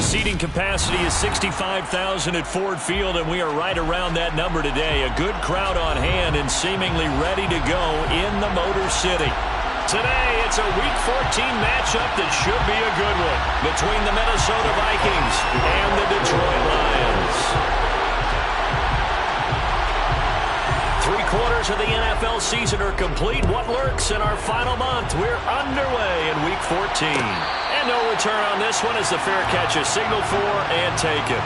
seating capacity is 65,000 at Ford Field, and we are right around that number today. A good crowd on hand and seemingly ready to go in the Motor City. Today, it's a Week 14 matchup that should be a good one between the Minnesota Vikings and the Detroit Lions. 3/4 of the NFL season are complete. What lurks in our final month? We're underway in Week 14. And no return on this one as the fair catch is signaled for and taken.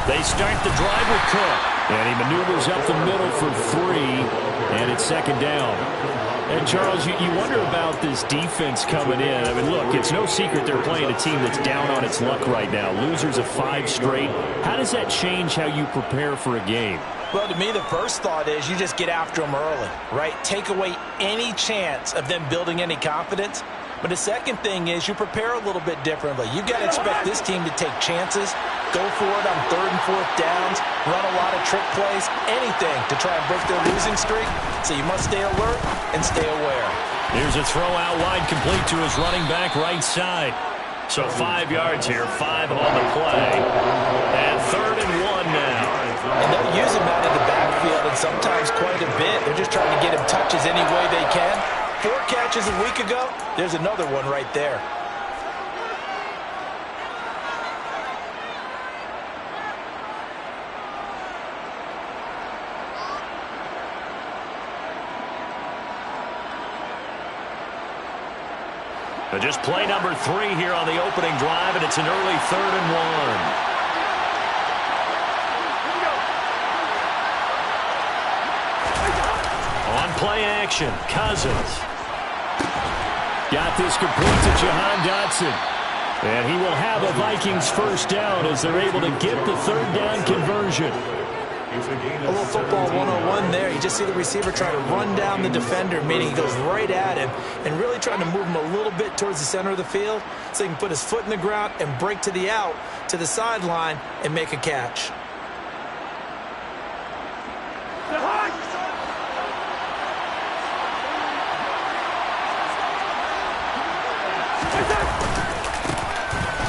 They start the drive with Cook. And he maneuvers up the middle for 3. And it's second down. And, Charles, you wonder about this defense coming in. I mean, look, it's no secret they're playing a team that's down on its luck right now. Losers of 5 straight. How does that change how you prepare for a game? Well, to me, the first thought is you just get after them early, right? Take away any chance of them building any confidence. But the second thing is you prepare a little bit differently. You've got to expect this team to take chances, go for it on 3rd and 4th downs, run a lot of trick plays, anything to try and break their losing streak. So you must stay alert and stay aware. Here's a throw out wide complete to his running back right side. So 5 yards here, 5 on the play. And 3rd and 1 now. And they'll use him out of the backfield and sometimes quite a bit. They're just trying to get him touches any way they can. 4 catches a week ago, there's another one right there. But just play number 3 here on the opening drive, and it's an early 3rd and 1. Play action. Cousins. Got this complete to Jahan Dotson. And he will have a Vikings first down as they're able to get the 3rd down conversion. A little football 101 there. You just see the receiver try to run down the defender, meaning he goes right at him and really trying to move him a little bit towards the center of the field so he can put his foot in the ground and break to the out, to the sideline, and make a catch.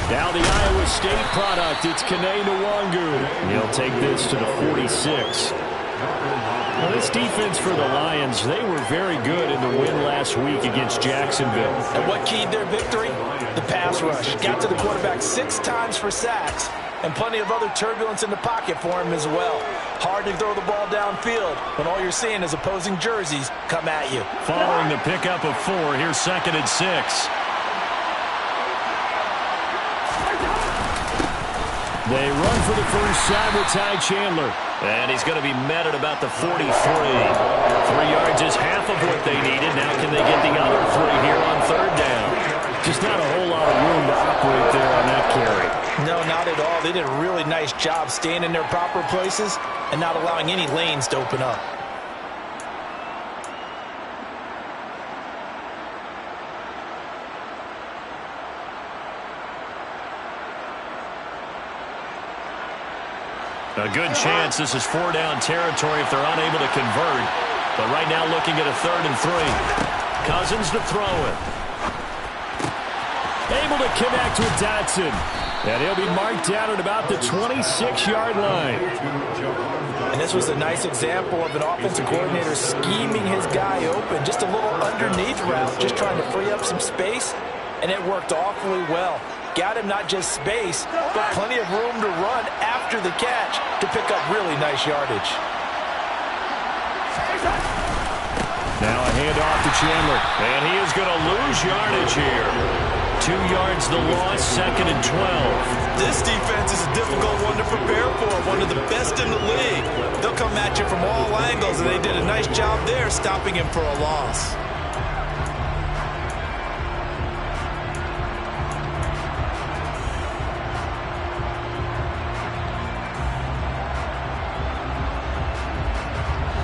Now the Iowa State product, it's Kene Nwangu. He'll take this to the 46. Now this defense for the Lions, they were very good in the win last week against Jacksonville. And what keyed their victory? The pass rush. Got to the quarterback 6 times for sacks, and plenty of other turbulence in the pocket for him as well. Hard to throw the ball downfield when all you're seeing is opposing jerseys come at you. Following the pickup of 4, here's 2nd and 6. They run for the first time with Ty Chandler. And he's going to be met at about the 43. 3 yards is half of what they needed. Now can they get the other 3 here on 3rd down? Just not a whole lot of room to operate there on that carry. No, not at all. They did a really nice job staying in their proper places and not allowing any lanes to open up. A good chance this is 4-down territory if they're unable to convert. But right now looking at a 3rd and 3. Cousins to throw it. Able to connect with Dotson. And he'll be marked down at about the 26-yard line. And this was a nice example of an offensive coordinator scheming his guy open. Just a little underneath route, just trying to free up some space. And it worked awfully well. Got him not just space, but plenty of room to run after the catch to pick up really nice yardage. Now a handoff to Chandler. And he is going to lose yardage here. 2 yards the loss, 2nd and 12. This defense is a difficult one to prepare for, one of the best in the league. They'll come at you from all angles, and they did a nice job there stopping him for a loss.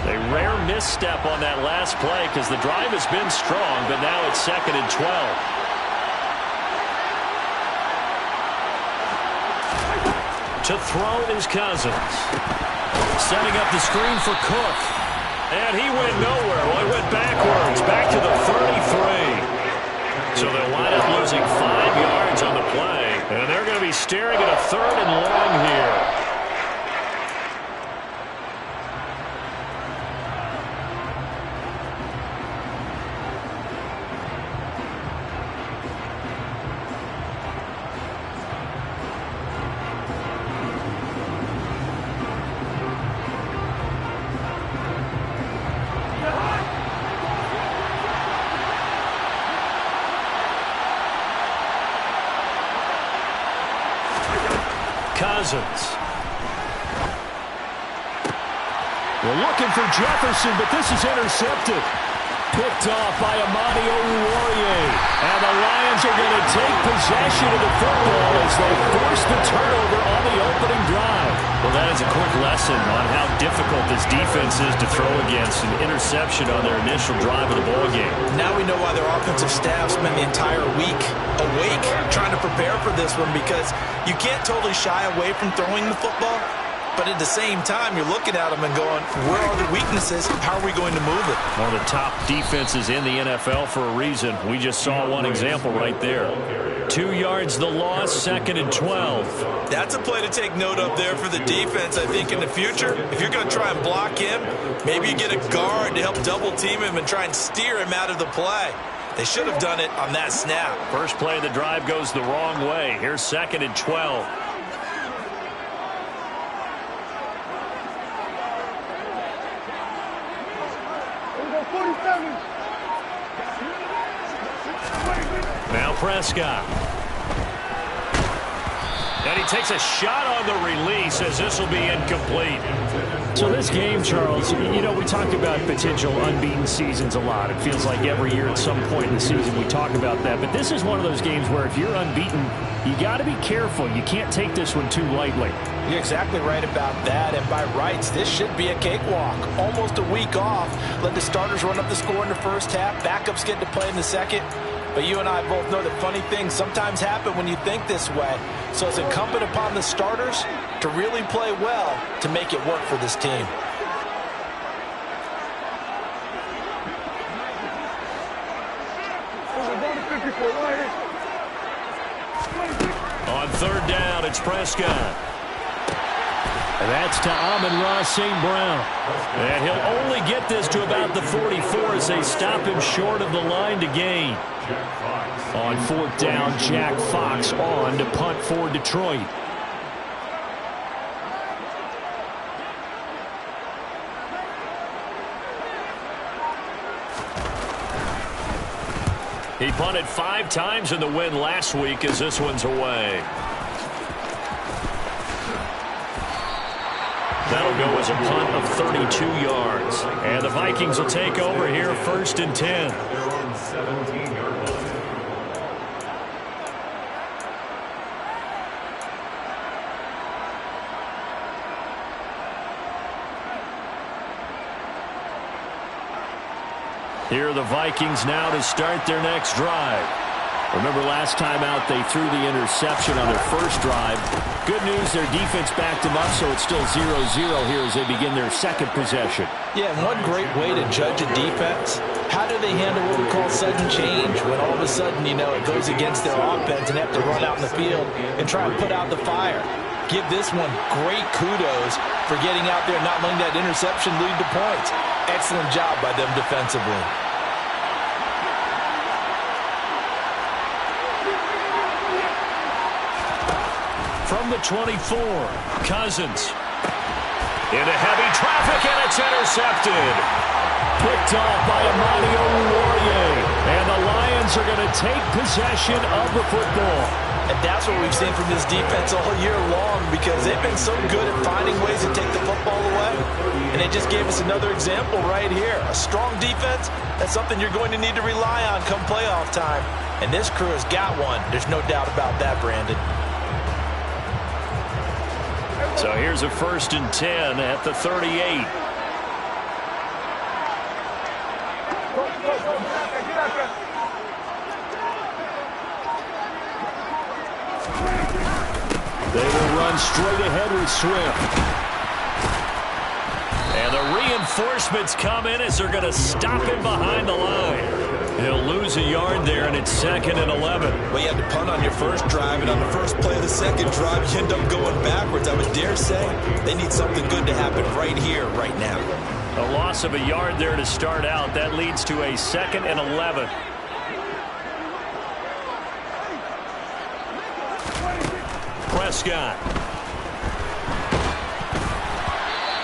A rare misstep on that last play because the drive has been strong, but now it's 2nd and 12. To throw is Cousins. Setting up the screen for Cook. And he went nowhere. Well, he went backwards, back to the 33. So they'll wind up losing 5 yards on the play. And they're going to be staring at a 3rd and long here. Cousins. We're looking for Jefferson, but this is intercepted. Picked off by Amani Oruwariye. And the Lions are going to take possession of the football as they force the turnover on the opening drive. Well, that is a quick lesson on how difficult this defense is to throw against. An interception on their initial drive of the ballgame. Now we know why their offensive staff spent the entire week awake trying to prepare for this one, because you can't totally shy away from throwing the football. But at the same time, you're looking at them and going, where are the weaknesses? How are we going to move it? One of the top defenses in the NFL for a reason. We just saw one example right there. 2 yards the loss, 2nd and 12. That's a play to take note of there for the defense. I think in the future, if you're going to try and block him, maybe you get a guard to help double team him and try and steer him out of the play. They should have done it on that snap. First play of the drive goes the wrong way. Here's 2nd and 12. Now Prescott. And he takes a shot on the release as this will be incomplete. So this game, Charles, you know, we talk about potential unbeaten seasons a lot. It feels like every year at some point in the season we talk about that. But this is one of those games where if you're unbeaten, you got to be careful. You can't take this one too lightly. You're exactly right about that. And by rights, this should be a cakewalk. Almost a week off. Let the starters run up the score in the first half. Backups get to play in the second. But you and I both know that funny things sometimes happen when you think this way. So it's incumbent upon the starters to really play well to make it work for this team. On 3rd down, it's Prescott. And that's to Amon-Ra St. Brown. And he'll only get this to about the 44 as they stop him short of the line to gain. On 4th down, Jack Fox on to punt for Detroit. He punted 5 times in the win last week as this one's away. That'll go as a punt of 32 yards. And the Vikings will take over here 1st and 10. Here are the Vikings now to start their next drive. Remember last time out they threw the interception on their first drive. Good news, their defense backed them up, so it's still 0-0 here as they begin their second possession. Yeah, and one great way to judge a defense, how do they handle what we call sudden change? When all of a sudden, you know, it goes against their offense and they have to run out in the field and try and put out the fire. Give this one great kudos for getting out there and not letting that interception lead to points. Excellent job by them defensively. From the 24, Cousins. Into heavy traffic, and it's intercepted. Picked off by Amani Oruwariye. And the Lions Lions are going to take possession of the football. And that's what we've seen from this defense all year long, because they've been so good at finding ways to take the football away. And they just gave us another example right here. A strong defense, that's something you're going to need to rely on come playoff time. And this crew has got one. There's no doubt about that, Brandon. So here's a 1st and 10 at the 38. They will run straight ahead with Swift. And the reinforcements come in as they're going to stop him behind the line. He'll lose a yard there, and it's 2nd and 11. Well, you had to punt on your first drive, and on the first play of the second drive, you end up going backwards. I would dare say they need something good to happen right here, right now. A loss of a yard there to start out. That leads to a 2nd and 11. Prescott.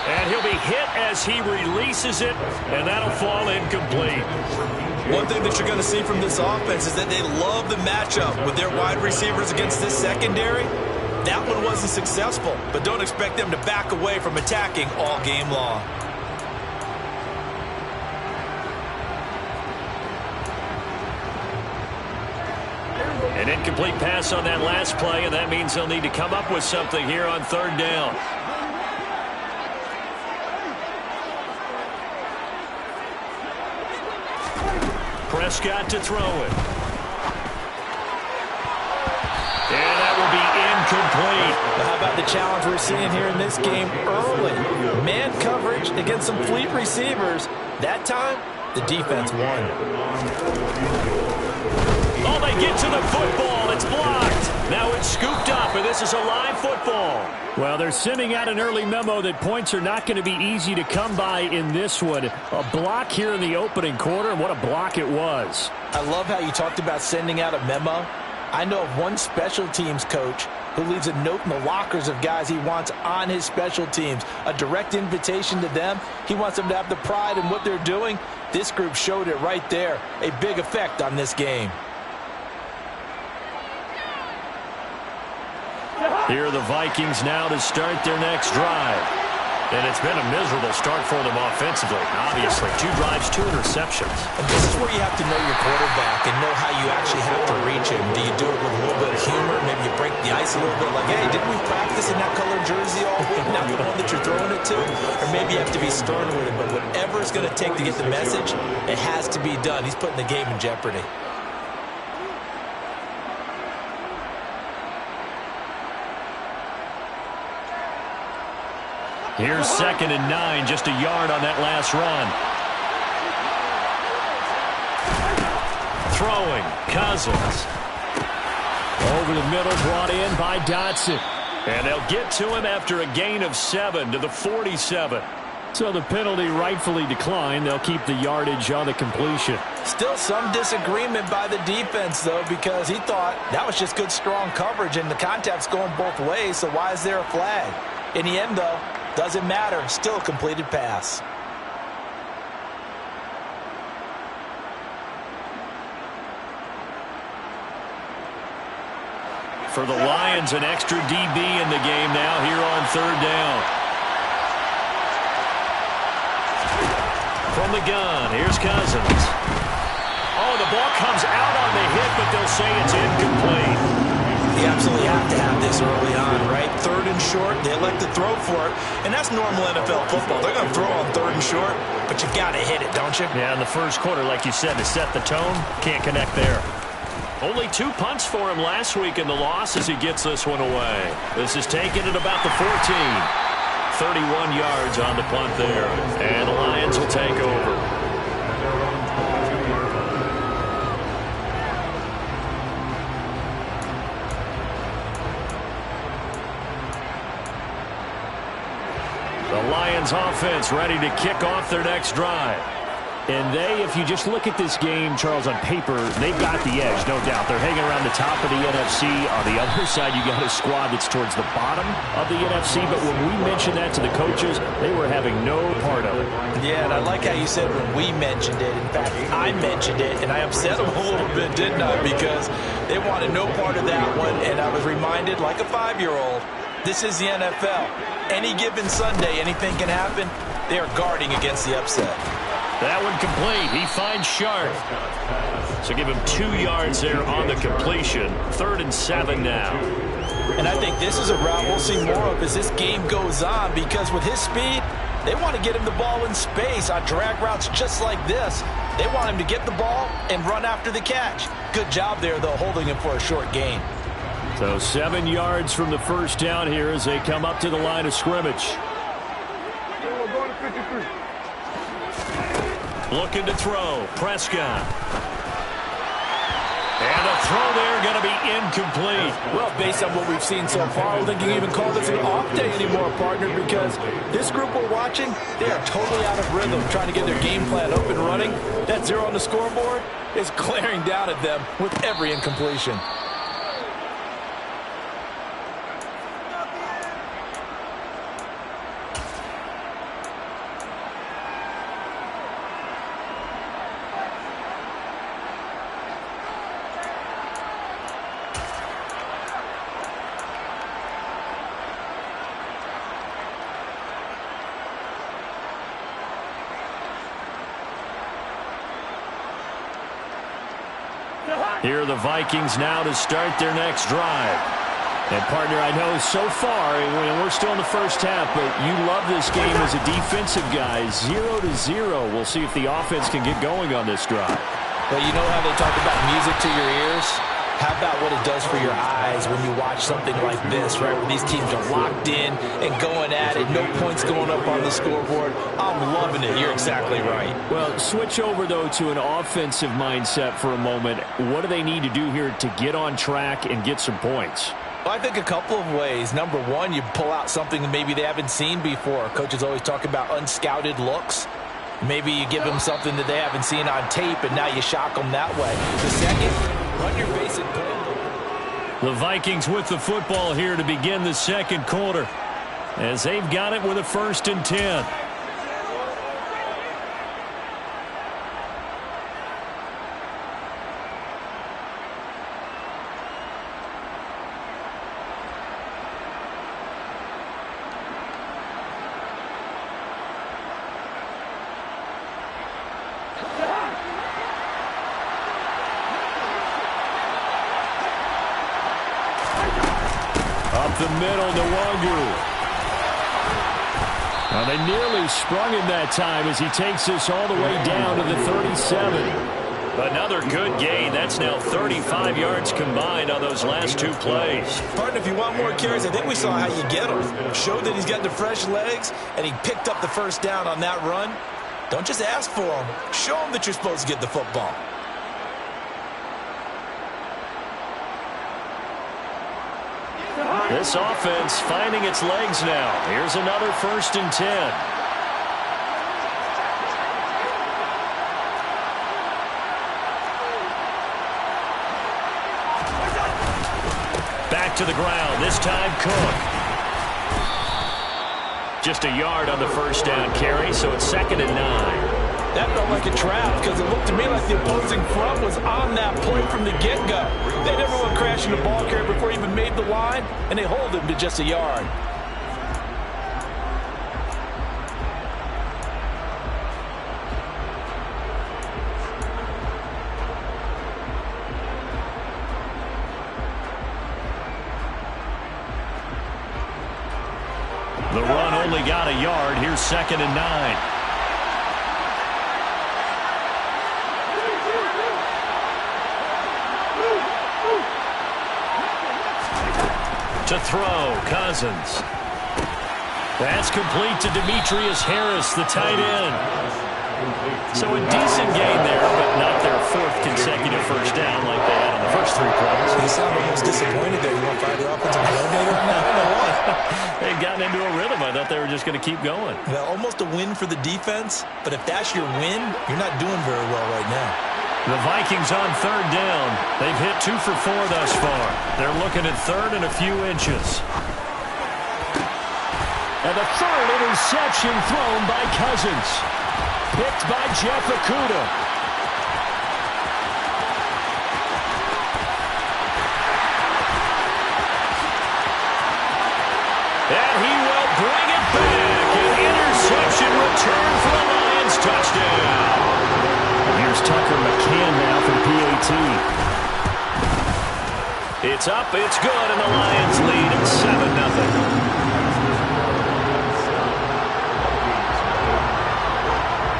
And he'll be hit as he releases it, and that'll fall incomplete. One thing that you're going to see from this offense is that they love the matchup with their wide receivers against this secondary. That one wasn't successful, but don't expect them to back away from attacking all game long. An incomplete pass on that last play, and that means they'll need to come up with something here on 3rd down. Prescott to throw it. And that will be incomplete. How about the challenge we're seeing here in this game early? Man coverage against some fleet receivers. That time, the defense won. Oh, they get to the football. It's blocked. Now it's scooped up, and this is a live football. Well, they're sending out an early memo that points are not going to be easy to come by in this one. A block here in the opening quarter, and what a block it was. I love how you talked about sending out a memo. I know of one special teams coach who leaves a note in the lockers of guys he wants on his special teams. A direct invitation to them. He wants them to have the pride in what they're doing. This group showed it right there. A big effect on this game. Here are the Vikings now to start their next drive. And it's been a miserable start for them offensively. Obviously, 2 drives, 2 interceptions. And this is where you have to know your quarterback and know how you actually have to reach him. Do you do it with a little bit of humor? Maybe you break the ice a little bit like, hey, didn't we practice in that colored jersey all week? Not the one that you're throwing it to? Or maybe you have to be stern with him. But whatever it's going to take to get the message, it has to be done. He's putting the game in jeopardy. Here's 2nd and 9, just a yard on that last run. Throwing, Cousins. Over the middle, brought in by Dotson. And they'll get to him after a gain of 7 to the 47. So the penalty rightfully declined. They'll keep the yardage on the completion. Still some disagreement by the defense, though, because he thought that was just good, strong coverage, and the contact's going both ways, so why is there a flag? In the end, though, doesn't matter. Still a completed pass. For the Lions, an extra DB in the game now here on 3rd down. From the gun, here's Cousins. Oh, the ball comes out on the hit, but they'll say it's incomplete. You absolutely have to have this early on, right? 3rd and short, they elect to throw for it, and that's normal NFL football. They're going to throw on 3rd and short, but you got to hit it, don't you? Yeah, in the first quarter, like you said, to set the tone, can't connect there. Only 2 punts for him last week in the loss as he gets this one away. This is taken at about the 14. 31 yards on the punt there, and the Lions will take over. The Lions offense ready to kick off their next drive. And they, if you just look at this game, Charles, on paper, they've got the edge, no doubt. They're hanging around the top of the NFC. On the other side, you got a squad that's towards the bottom of the NFC. But when we mentioned that to the coaches, they were having no part of it. Yeah, and I like how you said when we mentioned it. In fact, I mentioned it, and I upset them a little bit, didn't I? Because they wanted no part of that one, and I was reminded, like a 5-year-old, this is the NFL. Any given Sunday, anything can happen. They are guarding against the upset. That one complete. He finds Sharp. So give him 2 yards there on the completion. 3rd and 7 now. And I think this is a route we'll see more of as this game goes on, because with his speed, they want to get him the ball in space on drag routes just like this. They want him to get the ball and run after the catch. Good job there, though, holding him for a short gain. So 7 yards from the first down here as they come up to the line of scrimmage. Looking to throw. Prescott. And the throw there going to be incomplete. Well, based on what we've seen so far, I don't think you can even call this an off day anymore, partner, because this group we're watching, they are totally out of rhythm, trying to get their game plan up and running. That 0 on the scoreboard is glaring down at them with every incompletion. Here are the Vikings now to start their next drive. And, partner, I know so far, we're still in the first half, but you love this game as a defensive guy. 0-0. We'll see if the offense can get going on this drive. Well, you know how they talk about music to your ears? How about what it does for your eyes when you watch something like this, right, where these teams are locked in and going at it, no points going up on the scoreboard? I'm loving it. You're exactly right. Well, switch over, though, to an offensive mindset for a moment. What do they need to do here to get on track and get some points? Well, I think a couple of ways. Number one, you pull out something that maybe they haven't seen before. Coaches always talk about unscouted looks. Maybe you give them something that they haven't seen on tape, and now you shock them that way. The second, run your basic play. The Vikings with the football here to begin the second quarter, as they've got it with a 1st and 10. Up the middle, Nwangu. Now they nearly sprung him that time as he takes this all the way down to the 37. Another good gain. That's now 35 yards combined on those last 2 plays. Partner, if you want more carries, I think we saw how you get him. Showed that he's got the fresh legs, and he picked up the first down on that run. Don't just ask for him. Show him that you're supposed to get the football. This offense finding its legs now. Here's another 1st and 10. Back to the ground. This time Cook. Just a yard on the first down carry, so it's 2nd and 9. That felt like a trap because it looked to me like the opposing front was on that play from the get-go. They never went crashing the ball carrier before he even made the line, and they hold him to just a yard. The run only got a yard. Here's 2nd and 9. To throw, Cousins. That's complete to Demetrius Harris, the tight end. So a decent gain there, but not their 4th consecutive first down like they had on the first 3 plays. You sound almost disappointed there. You want to fire the offensive coordinator? No, had gotten into a rhythm. I thought they were just going to keep going. Well, almost a win for the defense, but if that's your win, you're not doing very well right now. The Vikings on third down. They've hit 2 for 4 thus far. They're looking at third and a few inches. And the third interception thrown by Cousins. Picked by Jeff Okudah. And he will bring it back. An interception return for a Lions touchdown. Here's Tucker McCann now for the PAT. It's up, it's good, and the Lions lead at 7-0.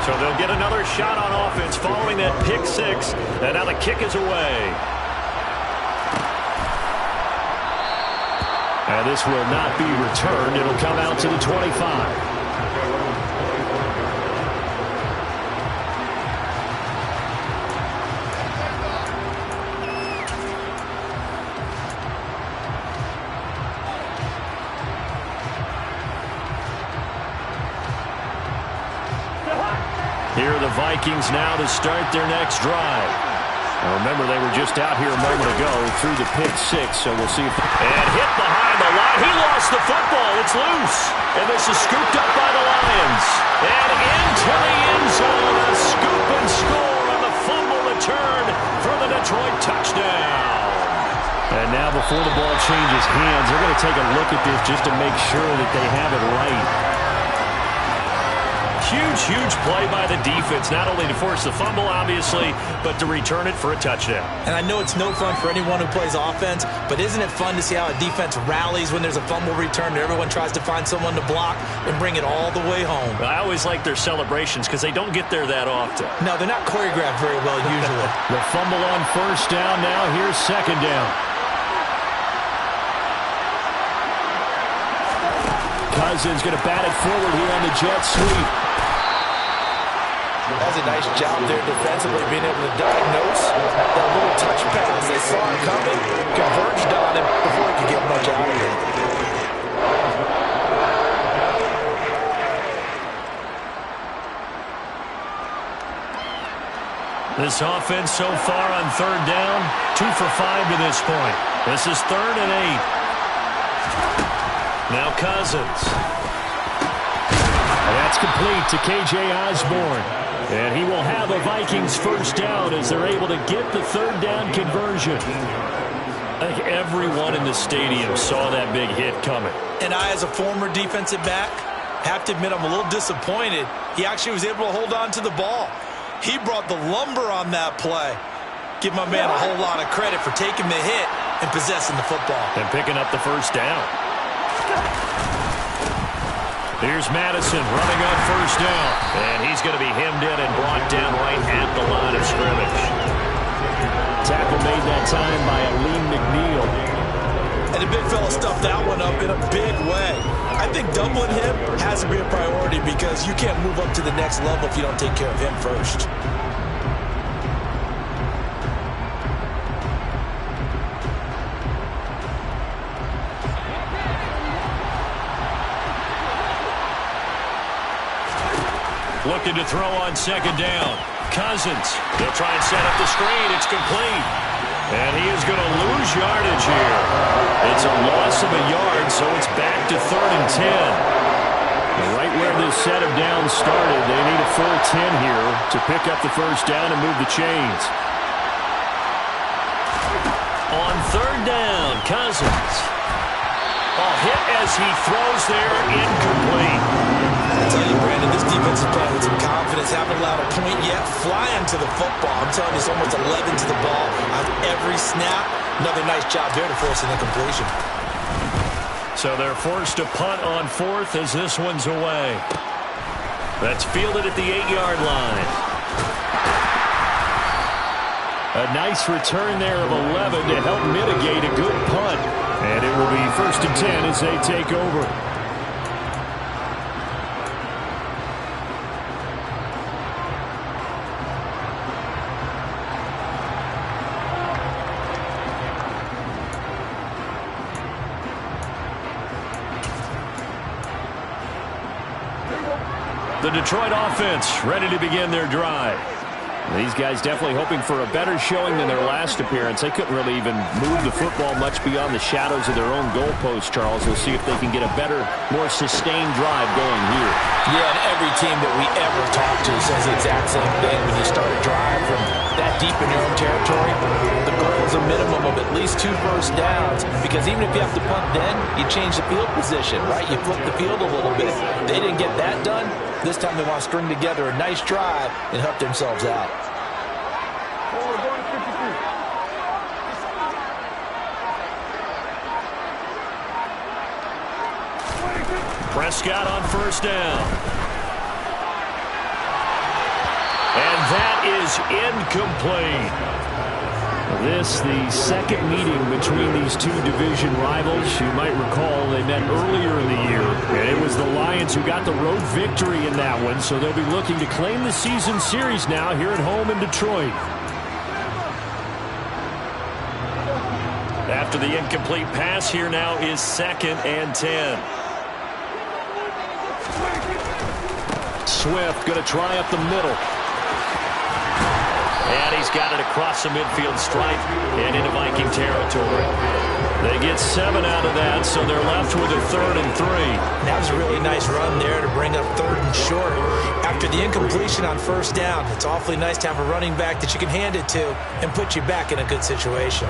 So they'll get another shot on offense following that pick six, and now the kick is away. And this will not be returned. It'll come out to the 25. Here are the Vikings now to start their next drive. Now remember, they were just out here a moment ago through the pick six, so we'll see if... And hit behind the line. He lost the football. It's loose. And this is scooped up by the Lions. And into the end zone. A scoop and score on the fumble return for the Detroit touchdown. And now before the ball changes hands, they're going to take a look at this just to make sure that they have it right. Huge, huge play by the defense, not only to force the fumble, obviously, but to return it for a touchdown. And I know it's no fun for anyone who plays offense, but isn't it fun to see how a defense rallies when there's a fumble return and everyone tries to find someone to block and bring it all the way home? I always like their celebrations because they don't get there that often. No, they're not choreographed very well usually. The fumble on first down now. Here's second down. Cousins going to bat it forward here on the jet sweep. That's a nice job there defensively, being able to diagnose that little touch pass. They saw it coming, converged on him before he could get much out of it. This offense so far on third down, 2 for 5 to this point. This is 3rd and 8. Now Cousins. That's complete to K.J. Osborne. And he will have a Vikings first down as they're able to get the third down conversion. I think everyone in the stadium saw that big hit coming. And I, as a former defensive back, have to admit I'm a little disappointed. He actually was able to hold on to the ball. He brought the lumber on that play. Give my man a whole lot of credit for taking the hit and possessing the football. And picking up the first down. Here's Madison running on first down. And he's going to be hemmed in and brought down right at the line of scrimmage. Tackle made that time by Aleem McNeil. And the big fella stuffed that one up in a big way. I think doubling him has to be a priority because you can't move up to the next level if you don't take care of him first. Looking to throw on second down. Cousins. They'll try and set up the screen. It's complete. And he is going to lose yardage here. It's a loss of a yard, so it's back to 3rd and 10. Right where this set of downs started, they need a full 10 here to pick up the first down and move the chains. On third down, Cousins. A hit as he throws there, incomplete. I tell you, Brandon, this defense is playing with some confidence. Haven't allowed a point yet. Flying to the football. I'm telling you, it's almost 11 to the ball on every snap. Another nice job there to force an incompletion. So they're forced to punt on 4th as this one's away. That's fielded at the 8-yard line. A nice return there of 11 to help mitigate a good punt. And it will be 1st and 10 as they take over. The Detroit offense ready to begin their drive. These guys definitely hoping for a better showing than their last appearance. They couldn't really even move the football much beyond the shadows of their own goalpost, Charles. We'll see if they can get a better, more sustained drive going here. Yeah, and every team that we ever talk to says the exact same thing. When you start a drive from that deep in your own territory, the goal is a minimum of at least 2 first downs, because even if you have to punt then, you change the field position, right? You flip the field a little bit. They didn't get that done. This time they want to string together a nice drive and help themselves out. Prescott on first down. And that is incomplete. This, the second meeting between these two division rivals. You might recall they met earlier in the year. And it was the Lions who got the road victory in that one, so they'll be looking to claim the season series now here at home in Detroit. After the incomplete pass, here now is 2nd and 10. Swift going to try up the middle. And he's got it across the midfield stripe and into Viking territory. They get 7 out of that, so they're left with a 3rd and 3. That was a really nice run there to bring up 3rd and short. After the incompletion on first down, it's awfully nice to have a running back that you can hand it to and put you back in a good situation.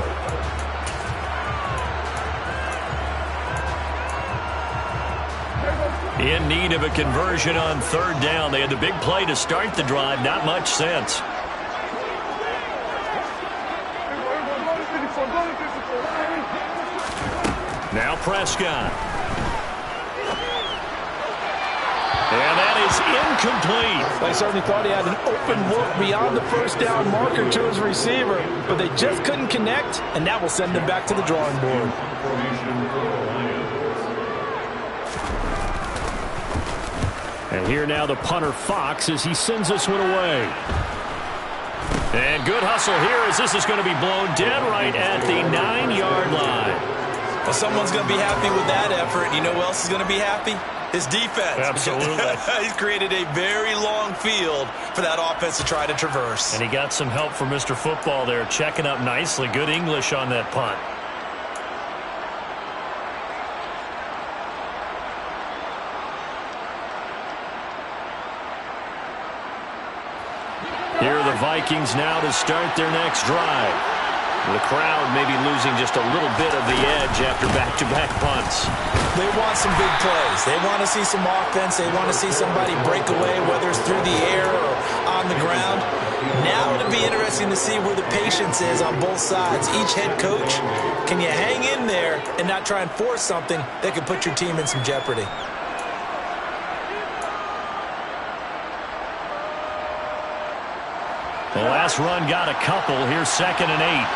In need of a conversion on 3rd down. They had the big play to start the drive. Not much sense. Now Prescott. And that is incomplete. I certainly thought he had an open look beyond the first down marker to his receiver, but they just couldn't connect, and that will send them back to the drawing board. And here now the punter Fox as he sends this one away. And good hustle here as this is going to be blown dead right at the 9-yard line. Well, someone's going to be happy with that effort. You know who else is going to be happy? His defense. Absolutely. He's created a very long field for that offense to try to traverse. And he got some help from Mr. Football there, checking up nicely. Good English on that punt. Here are the Vikings now to start their next drive. The crowd maybe losing just a little bit of the edge after back-to-back punts. They want some big plays. They want to see some offense. They want to see somebody break away, whether it's through the air or on the ground. Now it'll be interesting to see where the patience is on both sides. Each head coach, can you hang in there and not try and force something that could put your team in some jeopardy? The last run got a couple. Here's 2nd and 8.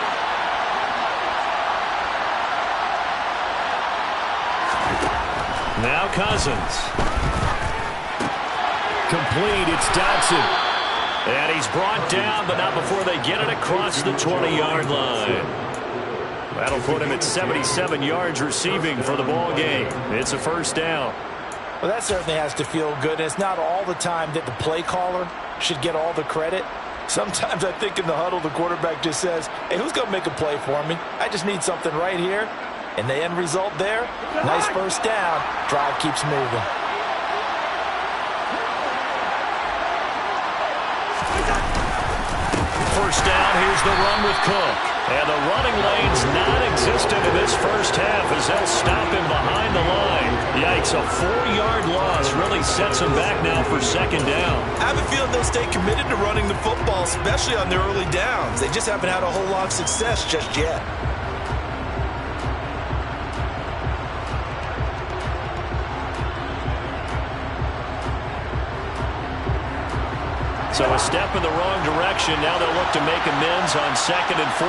Now Cousins. Complete. It's Dotson. And he's brought down, but not before they get it across the 20-yard line. That'll put him at 77 yards receiving for the ball game. It's a first down. Well, that certainly has to feel good. It's not all the time that the play caller should get all the credit. Sometimes I think in the huddle, the quarterback just says, hey, who's going to make a play for me? I just need something right here. And the end result there, nice first down. Drive keeps moving. First down, here's the run with Cook. And the running lane's non-existent in this first half as they'll stop him behind the line. Yikes, a 4-yard loss really sets him back now for 2nd down. I have a feeling they'll stay committed to running the football, especially on their early downs. They just haven't had a whole lot of success just yet. So a step in the wrong direction. Now they'll look to make amends on 2nd and 14.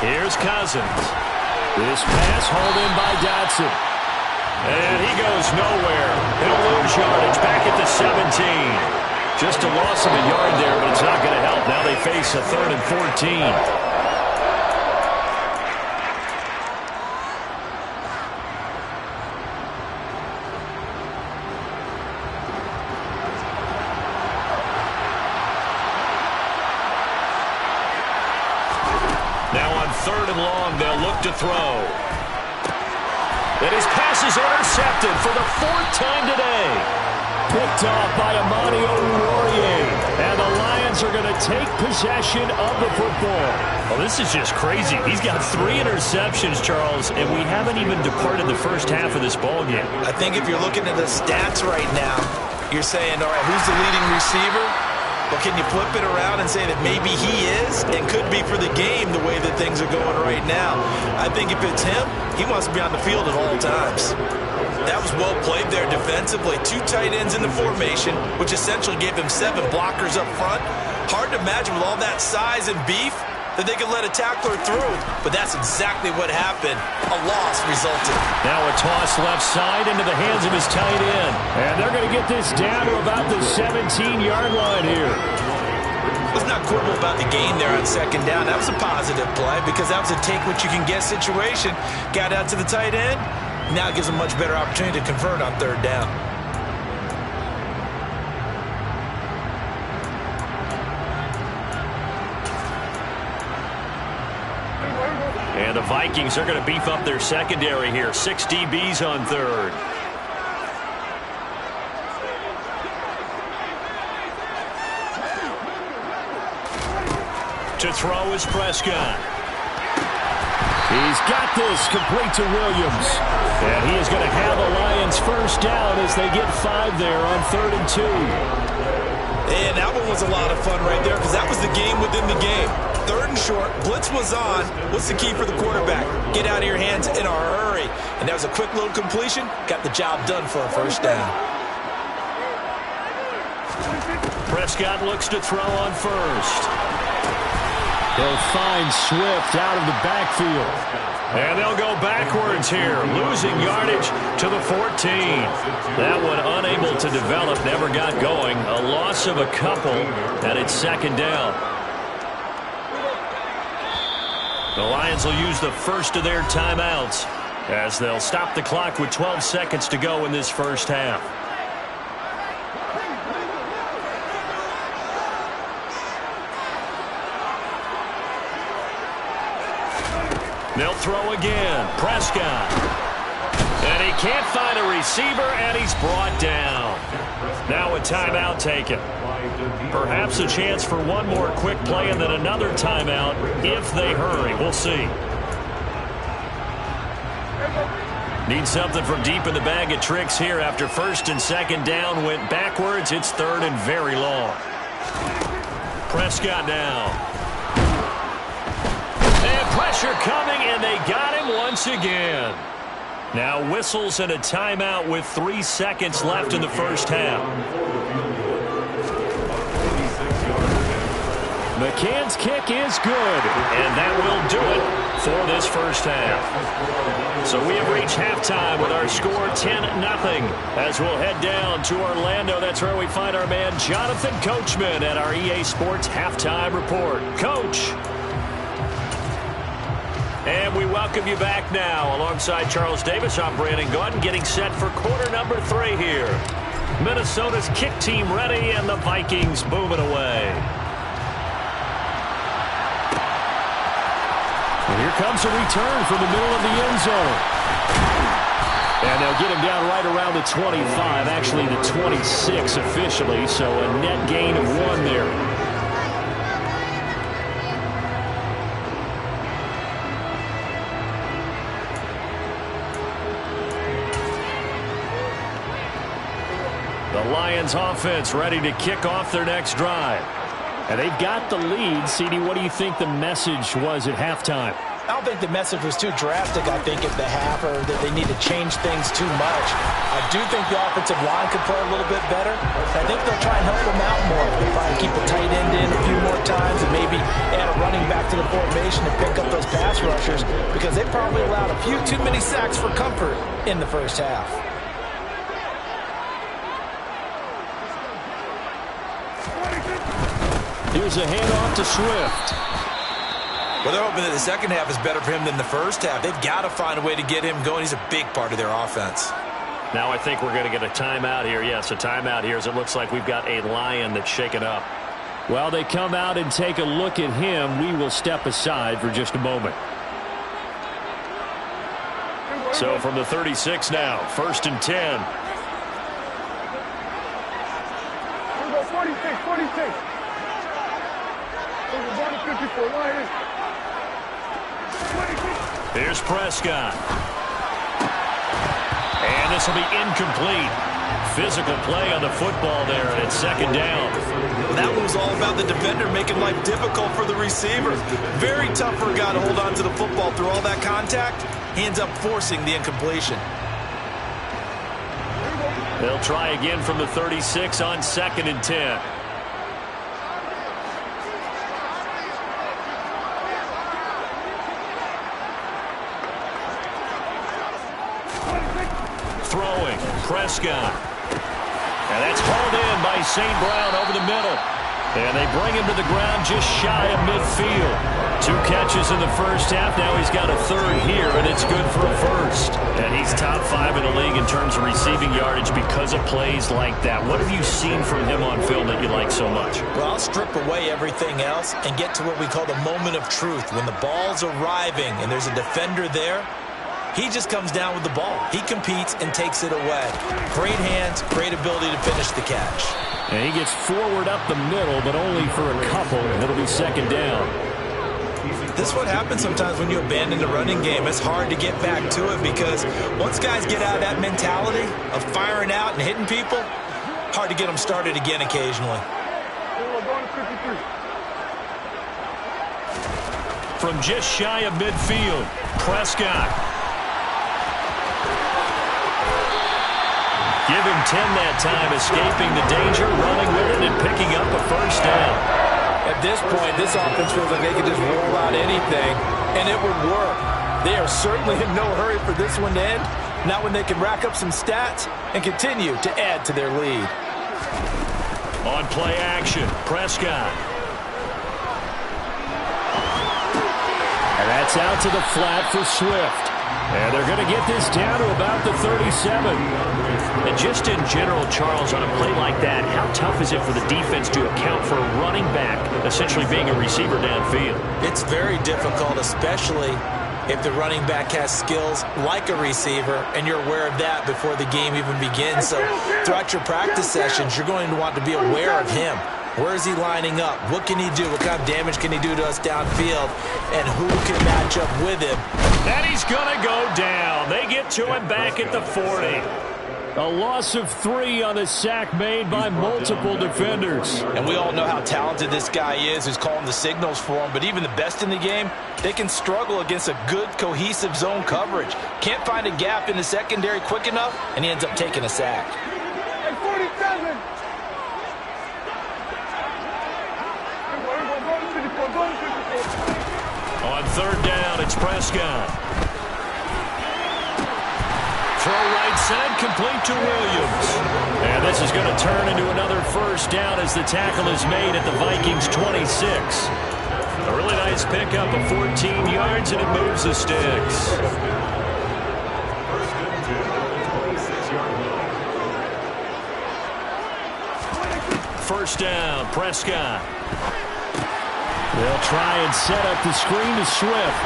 Here's Cousins. This pass hauled in by Dotson. And he goes nowhere. He'll lose yardage back at the 17. Just a loss of a yard there, but it's not going to help. Now they face a 3rd and 14. and long. They'll look to throw. And his pass is intercepted for the 4th time today. Picked off by Amani Oruwariye. And the Lions are going to take possession of the football. Well, this is just crazy. He's got 3 interceptions, Charles, and we haven't even departed the first half of this ball game. I think if you're looking at the stats right now, you're saying, all right, who's the leading receiver? But can you flip it around and say that maybe he is and could be for the game the way that things are going right now? I think if it's him, he wants to be on the field at all times. That was well played there defensively. 2 tight ends in the formation, which essentially gave them 7 blockers up front. Hard to imagine with all that size and beef that they could let a tackler through. But that's exactly what happened. A loss resulted. Now a toss left side into the hands of his tight end. And they're going to get this down to about the 17-yard line here. Let's not quibble about the gain there on 2nd down. That was a positive play because that was a take-what-you-can-get situation. Got out to the tight end. Now it gives them a much better opportunity to convert on 3rd down. And the Vikings are going to beef up their secondary here. 6 DBs on 3rd. To throw is Prescott. He's got this complete to Williams. And he is going to have the Lions first down as they get 5 there on 3rd and 2. And that one was a lot of fun right there because that was the game within the game. 3rd and short, blitz was on. What's the key for the quarterback? Get out of your hands in a hurry. And that was a quick little completion. Got the job done for a first down. Prescott looks to throw on 1st. They'll find Swift out of the backfield. And they'll go backwards here, losing yardage to the 14. That one unable to develop, never got going. A loss of a couple, and it's 2nd down. The Lions will use the first of their timeouts as they'll stop the clock with 12 seconds to go in this first half. They'll throw again. Prescott. And he can't find a receiver, and he's brought down. Now a timeout taken. Perhaps a chance for one more quick play and then another timeout if they hurry. We'll see. Need something from deep in the bag of tricks here after 1st and 2nd down went backwards. It's 3rd and very long. Prescott now. And pressure coming, and they got him once again. Now whistles and a timeout with 3 seconds left in the first half. McCann's kick is good, and that will do it for this first half. So we have reached halftime with our score 10-0 as we'll head down to Orlando. That's where we find our man Jonathan Coachman at our EA Sports Halftime Report. Coach. And we welcome you back now. Alongside Charles Davis, I'm Brandon Gaudin, getting set for quarter number 3 here. Minnesota's kick team ready, and the Vikings booming away. And here comes a return from the middle of the end zone. And they'll get him down right around the 25, actually the 26 officially, so a net gain of 1 there. The Lions offense ready to kick off their next drive. And they've got the lead. CD, what do you think the message was at halftime? I don't think the message was too drastic, I think, at the half, or that they need to change things too much. I do think the offensive line could play a little bit better. I think they'll try and help them out more. They'll probably keep a tight end in a few more times and maybe add a running back to the formation and pick up those pass rushers because they probably allowed a few too many sacks for comfort in the first half. Here's a handoff to Swift. Well, they're hoping that the second half is better for him than the first half. They've got to find a way to get him going. He's a big part of their offense. Now I think we're going to get a timeout here. Yes, a timeout here as it looks like we've got a Lion that's shaken up. Well, they come out and take a look at him. We will step aside for just a moment. So from the 36 now, 1st and 10. 46. 54 Lions. Here's Prescott. And this will be incomplete. Physical play on the football there, and it's 2nd down. That was all about the defender making life difficult for the receiver. Very tough for a guy to hold on to the football through all that contact. He ends up forcing the incompletion. They'll try again from the 36 on 2nd and 10. Throwing, Prescott. And that's hauled in by St. Brown over the middle. And they bring him to the ground just shy of midfield. 2 catches in the first half. Now he's got a 3rd here, and it's good for a 1st. And he's top 5 in the league in terms of receiving yardage because of plays like that. What have you seen from him on film that you like so much? Well, I'll strip away everything else and get to what we call the moment of truth. When the ball's arriving and there's a defender there, he just comes down with the ball. He competes and takes it away. Great hands, great ability to finish the catch. And he gets forward up the middle, but only for a couple. It'll be 2nd down. This is what happens sometimes when you abandon the running game. It's hard to get back to it because once guys get out of that mentality of firing out and hitting people, hard to get them started again occasionally. From just shy of midfield, Prescott. Give him 10 that time, escaping the danger, running with it, and picking up a 1st down. At this point, this offense feels like they could just roll out anything, and it would work. They are certainly in no hurry for this one to end, not when they can rack up some stats and continue to add to their lead. On play action, Prescott. And that's out to the flat for Swift. And they're going to get this down to about the 37. And just in general, Charles, on a play like that, how tough is it for the defense to account for a running back essentially being a receiver downfield? It's very difficult, especially if the running back has skills like a receiver, and you're aware of that before the game even begins. So throughout your practice sessions, you're going to want to be aware of him. Where is he lining up? What can he do? What kind of damage can he do to us downfield? And who can match up with him? And he's going to go down. They get to him back at the 40. A loss of 3 on the sack made by multiple defenders. And we all know how talented this guy is who's calling the signals for him. But even the best in the game, they can struggle against a good, cohesive zone coverage. Can't find a gap in the secondary quick enough, and he ends up taking a sack. And 47. On 3rd down, it's Prescott. Throw right side, complete to Williams. And this is going to turn into another 1st down as the tackle is made at the Vikings 26. A really nice pickup of 14 yards, and it moves the sticks. First down, Prescott. They'll try and set up the screen to Swift.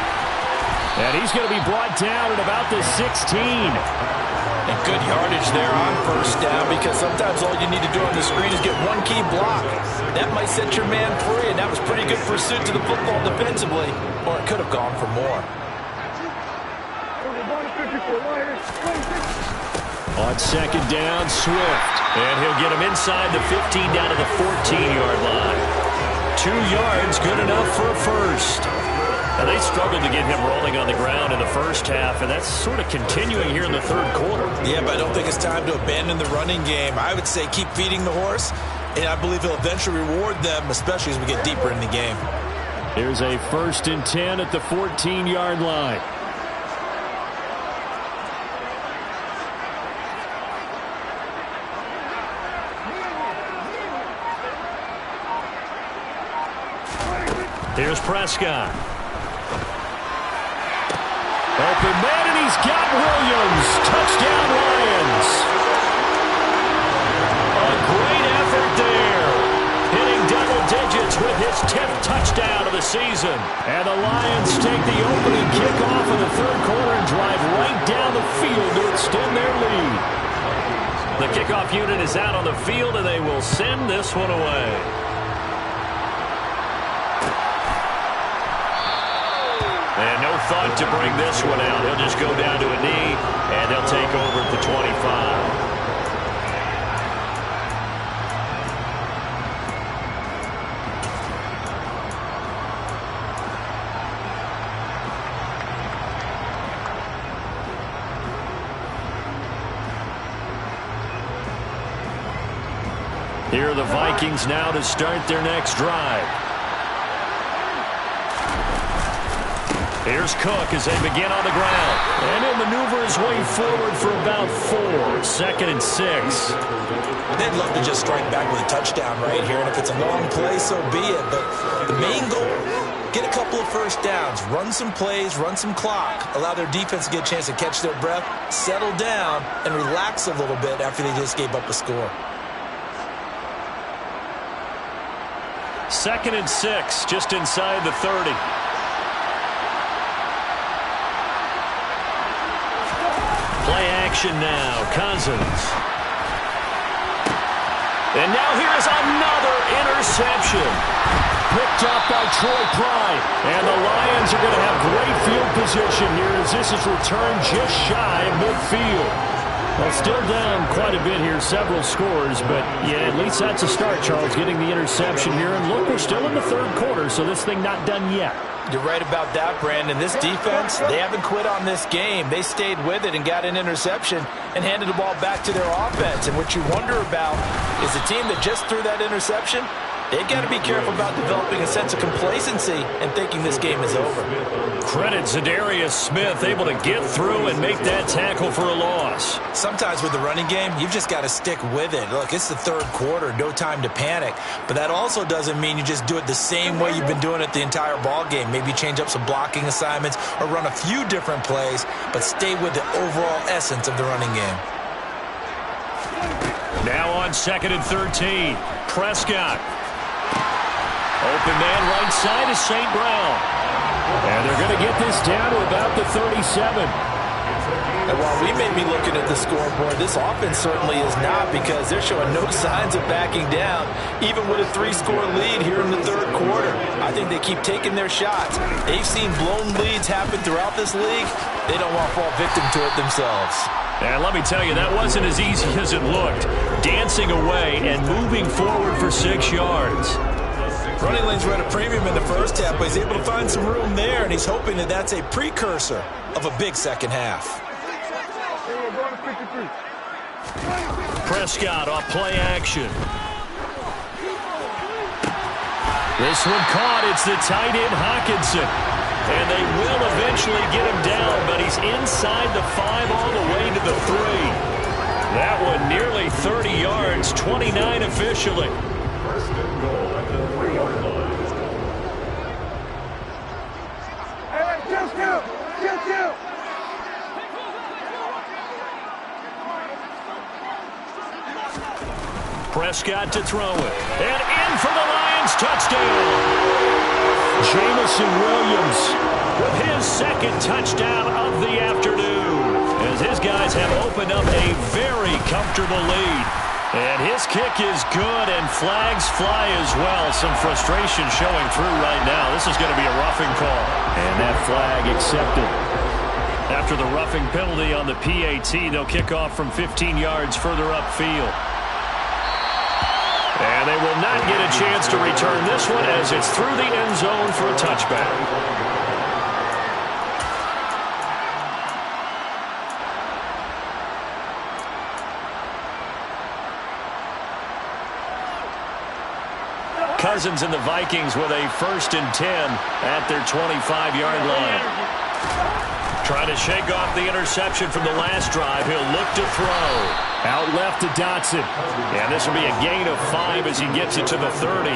And he's going to be brought down at about the 16. And good yardage there on 1st down, because sometimes all you need to do on the screen is get one key block. That might set your man free, and that was pretty good pursuit to the football defensively, or it could have gone for more. On 2nd down, Swift. And he'll get him inside the 15 down to the 14-yard line. 2 yards, good enough for a 1st. And they struggled to get him rolling on the ground in the first half, and that's sort of continuing here in the 3rd quarter. Yeah, but I don't think it's time to abandon the running game. I would say keep feeding the horse, and I believe he'll eventually reward them, especially as we get deeper in the game. Here's a 1st and 10 at the 14-yard line. Here's Prescott. Open man, and he's got Williams. Touchdown, Lions. A great effort there. Hitting double digits with his 10th touchdown of the season. season. And the Lions take the opening kickoff of the third quarter and drive right down the field to extend their lead. The kickoff unit is out on the field, and they will send this one away. And no thought to bring this one out. He'll just go down to a knee, and they'll take over at the 25. Here are the Vikings now to start their next drive. Here's Cook as they begin on the ground. And he'll maneuver his way forward for about 4. 2nd and 6. They'd love to just strike back with a touchdown right here. And if it's a long play, so be it. But the main goal, get a couple of first downs. Run some plays, run some clock. Allow their defense to get a chance to catch their breath, settle down, and relax a little bit after they just gave up a score. 2nd and 6, just inside the 30. Play action now, Cousins. And now here's another interception. Picked up by Troy Pride. And the Lions are going to have great field position here as this is returned just shy of midfield. Well, still down quite a bit here, several scores, but yeah, at least that's a start, Charles, getting the interception here. And look, we're still in the third quarter, so this thing not done yet. You're right about that, Brandon. This defense, they haven't quit on this game. They stayed with it and got an interception and handed the ball back to their offense. And what you wonder about is the team that just threw that interception, they've got to be careful about developing a sense of complacency and thinking this game is over. Credit Zadarius Smith, able to get through and make that tackle for a loss. Sometimes with the running game, you've just got to stick with it. Look, it's the third quarter, no time to panic. But that also doesn't mean you just do it the same way you've been doing it the entire ball game. Maybe change up some blocking assignments or run a few different plays, but stay with the overall essence of the running game. Now on 2nd and 13, Prescott. Open man right side is St. Brown. And they're going to get this down to about the 37. And while we may be looking at the scoreboard, this offense certainly is not, because they're showing no signs of backing down, even with a 3-score lead here in the third quarter. I think they keep taking their shots. They've seen blown leads happen throughout this league. They don't want to fall victim to it themselves. And let me tell you, that wasn't as easy as it looked. Dancing away and moving forward for 6 yards. Running lanes were at a premium in the first half, but he's able to find some room there, and he's hoping that that's a precursor of a big second half. Prescott off play action. This one caught. It's the tight end Hockenson. And they will eventually get him down, but he's inside the 5 all the way to the 3. That one nearly 30 yards, 29 officially. Prescott to throw it. And in for the Lions touchdown. Jameson Williams with his second touchdown of the afternoon, as his guys have opened up a very comfortable lead. And his kick is good, and flags fly as well. Some frustration showing through right now. This is going to be a roughing call. And that flag accepted. After the roughing penalty on the PAT, they'll kick off from 15 yards further upfield. And they will not get a chance to return this one, as it's through the end zone for a touchback. Cousins and the Vikings with a 1st and 10 at their 25-yard line. Trying to shake off the interception from the last drive. He'll look to throw. Out left to Dotson. And this will be a gain of 5 as he gets it to the 30.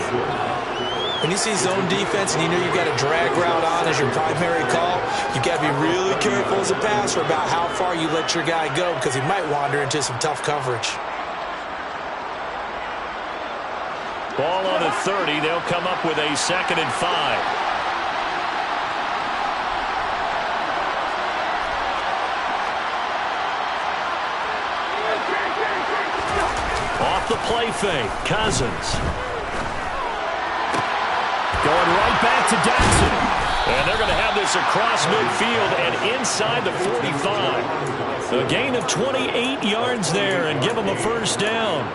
When you see zone defense and you know you've got a drag route on as your primary call, you've got to be really careful as a passer about how far you let your guy go, because he might wander into some tough coverage. Ball on the 30. They'll come up with a 2nd and 5. the play fake. Cousins. Going right back to Dotson. And they're going to have this across midfield and inside the 45. A gain of 28 yards there and give them a first down.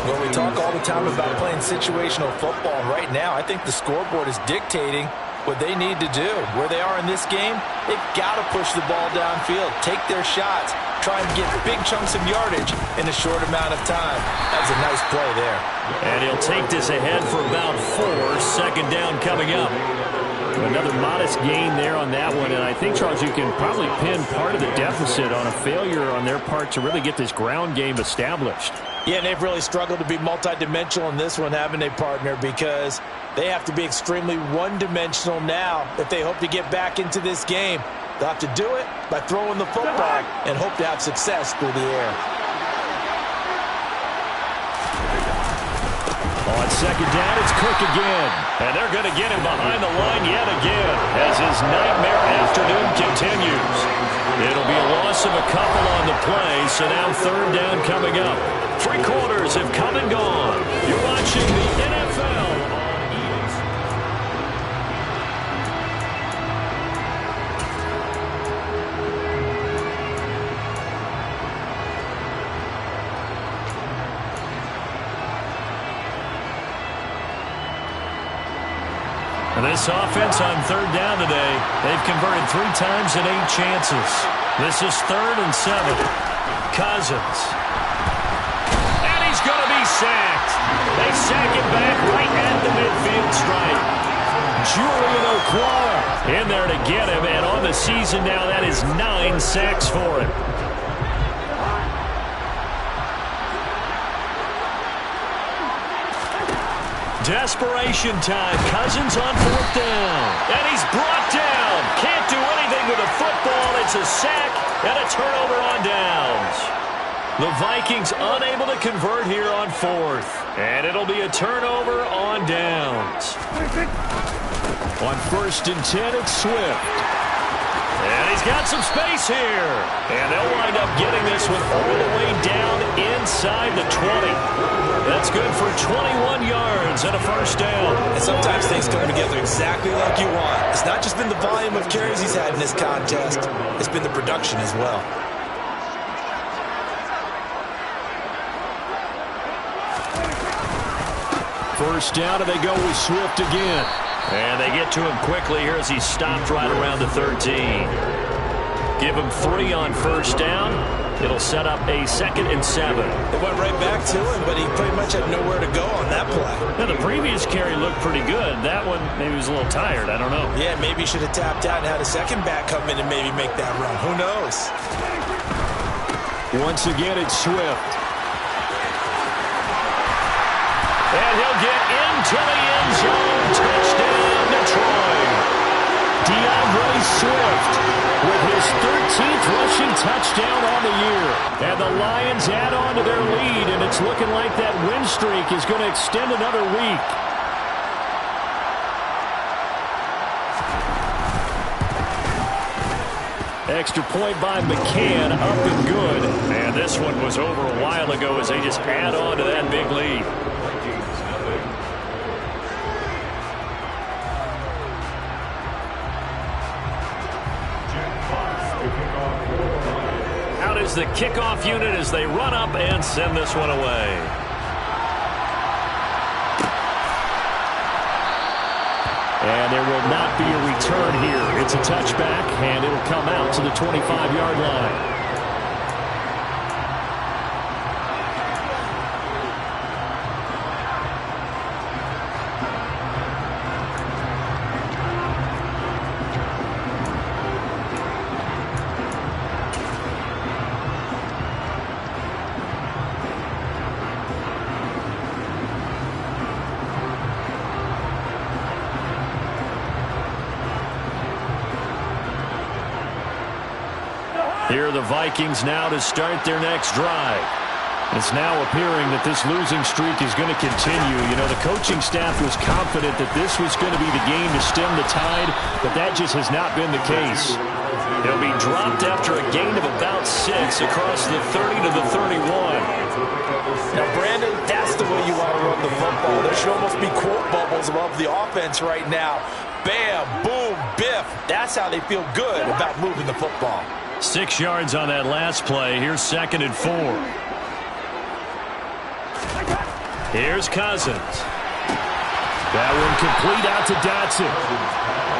Well, we talk all the time about playing situational football. And right now, I think the scoreboard is dictating what they need to do. Where they are in this game, they've got to push the ball downfield, take their shots, try and get big chunks of yardage in a short amount of time. That was a nice play there. And he'll take this ahead for about 4. Second down coming up. Another modest gain there on that one, and I think, Charles, you can probably pin part of the deficit on a failure on their part to really get this ground game established. Yeah, and they've really struggled to be multidimensional in this one, haven't they, partner? Because they have to be extremely one-dimensional now if they hope to get back into this game. They'll have to do it by throwing the football and hope to have success through the air. On second down, it's Cook again. And they're going to get him behind the line yet again as his nightmare afternoon continues. It'll be a loss of a couple on the play, so now third down coming up. 3 quarters have come and gone. You're watching the NFL on ESPN. This offense on third down today, they've converted 3 times in 8 chances. This is 3rd and 7. Cousins. And he's going to be sacked. They sack him back right at the midfield stripe. Julian Okwara in there to get him, and on the season now, that is 9 sacks for him. Desperation time. Cousins on 4th down. And he's brought down. Can't do anything with the football. It's a sack and a turnover on downs. The Vikings unable to convert here on 4th. And it'll be a turnover on downs. On 1st and 10, it's Swift. And he's got some space here. And they'll wind up getting this one all the way down inside the 20. That's good for 21 yards and a first down. And sometimes things come together exactly like you want. It's not just been the volume of carries he's had in this contest. It's been the production as well. First down, and they go with Swift again. And they get to him quickly here as he stopped right around the 13. Give him 3 on first down. It'll set up a 2nd and 7. They went right back to him, but he pretty much had nowhere to go on that play. Now, the previous carry looked pretty good. That one, maybe he was a little tired. I don't know. Yeah, maybe he should have tapped out and had a second back come in and maybe make that run. Who knows? Once again, it's Swift. And he'll get into the end zone. Touchdown, Detroit. DeAndre Swift with his 13th rushing touchdown on the year. And the Lions add on to their lead, and it's looking like that win streak is going to extend another week. Extra point by McCann, up and good. And this one was over a while ago as they just add on to that big lead. Out is the kickoff unit as they run up and send this one away. And there will not be a return here. It's a touchback, and it'll come out to the 25-yard line. Here are the Vikings now to start their next drive. It's now appearing that this losing streak is going to continue. You know, the coaching staff was confident that this was going to be the game to stem the tide, but that just has not been the case. He'll be dropped after a gain of about 6 across the 30 to the 31. Now, Brandon, that's the way you want to run the football. There should almost be quote bubbles above the offense right now. Bam, boom, biff. That's how they feel good about moving the football. 6 yards on that last play. Here's 2nd and 4. Here's Cousins. That one complete out to Dotson.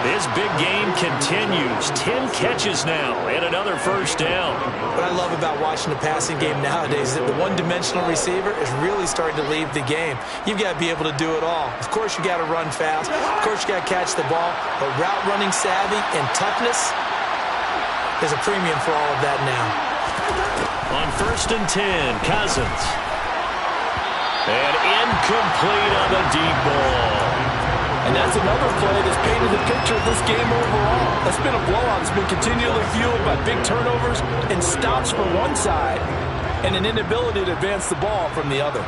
His big game continues. 10 catches now and another first down. What I love about watching the passing game nowadays is that the one-dimensional receiver is really starting to leave the game. You've got to be able to do it all. Of course, you got to run fast. Of course, you got to catch the ball. But route running savvy and toughness is a premium for all of that now. On 1st and 10, Cousins. And incomplete on the deep ball. And that's another play that's painted the picture of this game overall. That's been a blowout. It's been continually fueled by big turnovers and stops from one side and an inability to advance the ball from the other.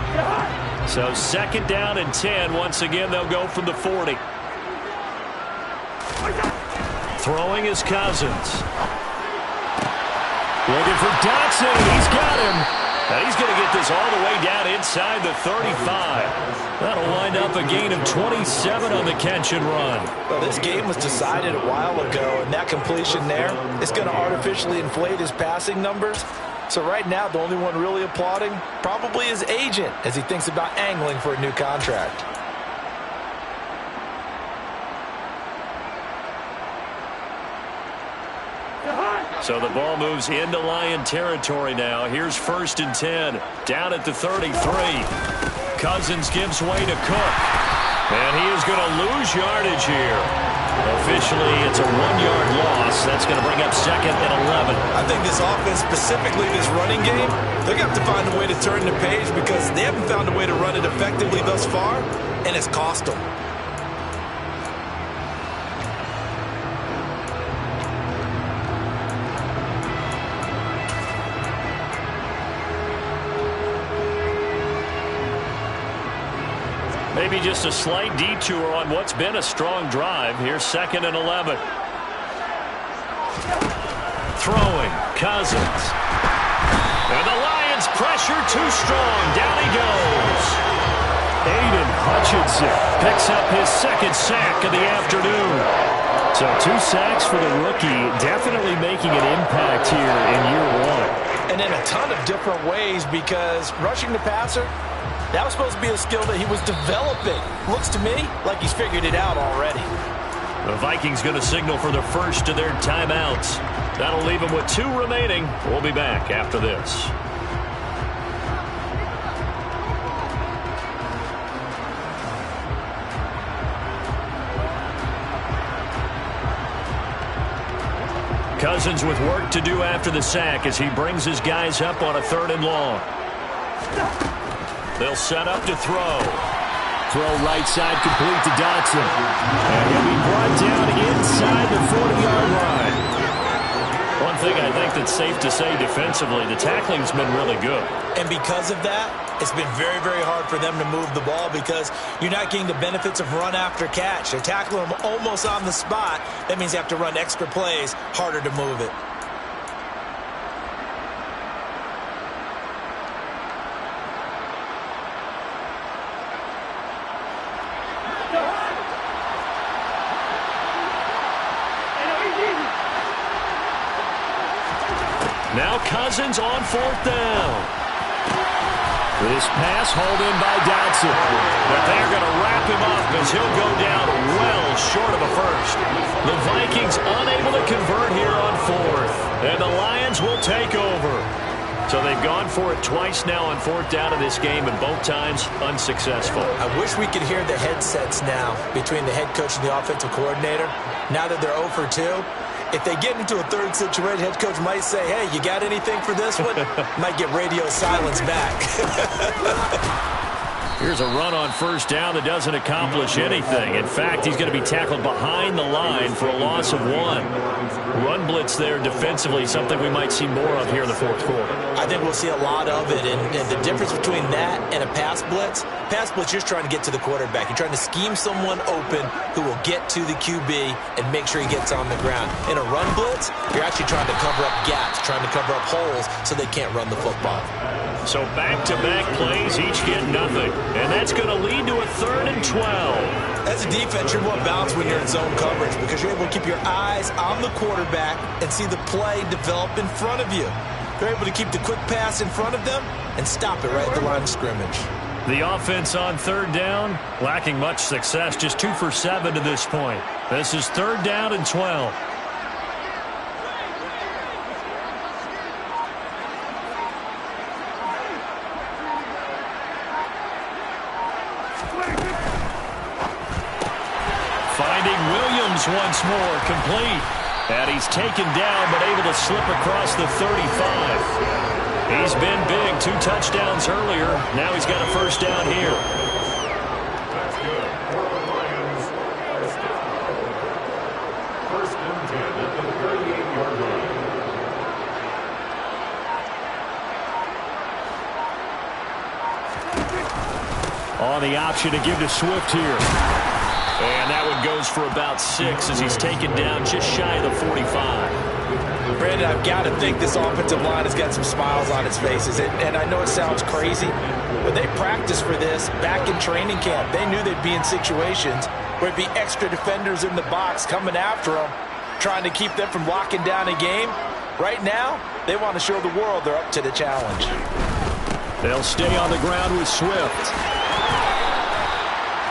So 2nd down and 10. Once again, they'll go from the 40. Throwing is Cousins. Looking for Dotson. He's got him. And he's going to get this all the way down inside the 35. That'll wind up a gain of 27 on the catch and run. Well, this game was decided a while ago, and that completion there is going to artificially inflate his passing numbers. So right now, the only one really applauding probably his agent as he thinks about angling for a new contract. So the ball moves into Lion territory now. Here's 1st and 10. Down at the 33. Cousins gives way to Cook. And he is going to lose yardage here. Officially, it's a 1-yard loss. That's going to bring up 2nd and 11. I think this offense, specifically this running game, they're going to have to find a way to turn the page because they haven't found a way to run it effectively thus far, and it's cost them. Maybe just a slight detour on what's been a strong drive. Here's 2nd and 11. Throwing, Cousins. And the Lions pressure too strong. Down he goes. Aiden Hutchinson picks up his 2nd sack of the afternoon. So 2 sacks for the rookie, definitely making an impact here in year 1. And in a ton of different ways because rushing the passer, that was supposed to be a skill that he was developing. Looks to me like he's figured it out already. The Vikings going to signal for the first of their timeouts. That'll leave them with 2 remaining. We'll be back after this. Cousins with work to do after the sack as he brings his guys up on a 3rd and long. They'll set up to throw. Throw right side complete to Dotson. And he'll be brought down inside the 40-yard line. One thing I think that's safe to say defensively, the tackling's been really good. And because of that, it's been very, very hard for them to move the ball because you're not getting the benefits of run after catch. They're tackling them almost on the spot. That means they have to run extra plays, harder to move it. Now Cousins on 4th down. This pass hauled in by Dotson. But they're going to wrap him up as he'll go down well short of a first. The Vikings unable to convert here on 4th. And the Lions will take over. So they've gone for it twice now on 4th down in this game, and both times unsuccessful. I wish we could hear the headsets now between the head coach and the offensive coordinator. Now that they're 0 for 2. If they get into a 3rd situation, head coach might say, hey, you got anything for this one? Might get radio silence back. Here's a run on first down that doesn't accomplish anything. In fact, he's going to be tackled behind the line for a loss of 1. Run blitz there defensively, something we might see more of here in the fourth quarter. I think we'll see a lot of it, and the difference between that and a pass blitz, you're just trying to get to the quarterback. You're trying to scheme someone open who will get to the QB and make sure he gets on the ground. In a run blitz, you're actually trying to cover up gaps, trying to cover up holes so they can't run the football. So back-to-back plays, each get nothing. And that's going to lead to a 3rd and 12. As a defense, you're more balanced when you're in zone coverage because you're able to keep your eyes on the quarterback and see the play develop in front of you. You're able to keep the quick pass in front of them and stop it right at the line of scrimmage. The offense on 3rd down, lacking much success, just 2 for 7 to this point. This is 3rd down and 12. Finding Williams once more, complete. And he's taken down, but able to slip across the 35. He's been big, 2 touchdowns earlier. Now he's got a first down here. On the option to give to Swift here. And that one goes for about 6 as he's taken down just shy of the 45. Brandon, I've got to think this offensive line has got some smiles on its faces. And I know it sounds crazy, but they practiced for this back in training camp. They knew they'd be in situations where it'd be extra defenders in the box coming after them, trying to keep them from locking down a game. Right now, they want to show the world they're up to the challenge. They'll stay on the ground with Swift.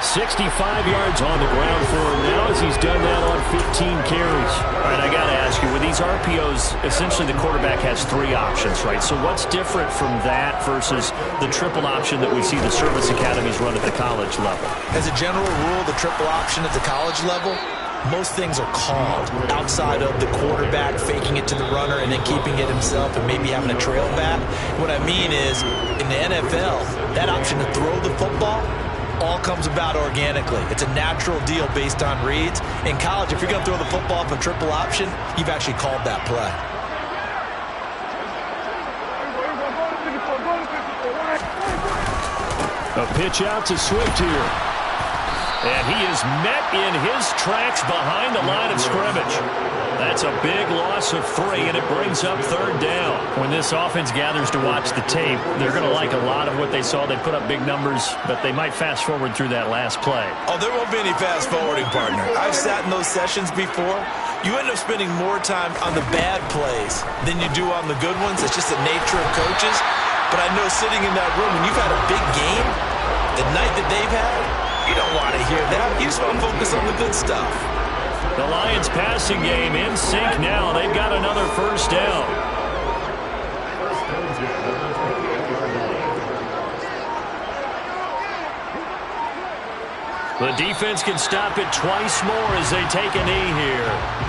65 yards on the ground for him now as he's done that on 15 carries. All right, I got to ask you, with these RPOs, essentially the quarterback has 3 options, right? So what's different from that versus the triple option that we see the service academies run at the college level? As a general rule, the triple option at the college level, most things are called outside of the quarterback faking it to the runner and then keeping it himself and maybe having a trail back. What I mean is, in the NFL, that option to throw the football all comes about organically. It's a natural deal based on reads. In college, if you're going to throw the football off a triple option, you've actually called that play. A pitch out to Swift here. And he is met in his tracks behind the line of scrimmage. That's a big loss of 3, and it brings up 3rd down. When this offense gathers to watch the tape, they're going to like a lot of what they saw. They put up big numbers, but they might fast forward through that last play. Oh, there won't be any fast forwarding, partner. I've sat in those sessions before. You end up spending more time on the bad plays than you do on the good ones. It's just the nature of coaches. But I know sitting in that room, when you've had a big game, the night that they've had, you don't want to hear that. You just want to focus on the good stuff. The Lions passing game in sync now. They've got another first down. The defense can stop it twice more as they take a knee here.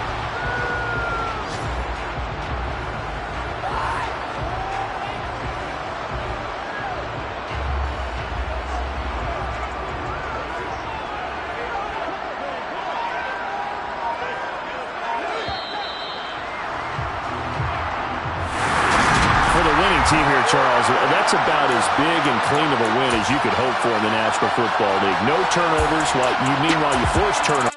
Team here, Charles, that's about as big and clean of a win as you could hope for in the National Football League. No turnovers, while you force turnovers.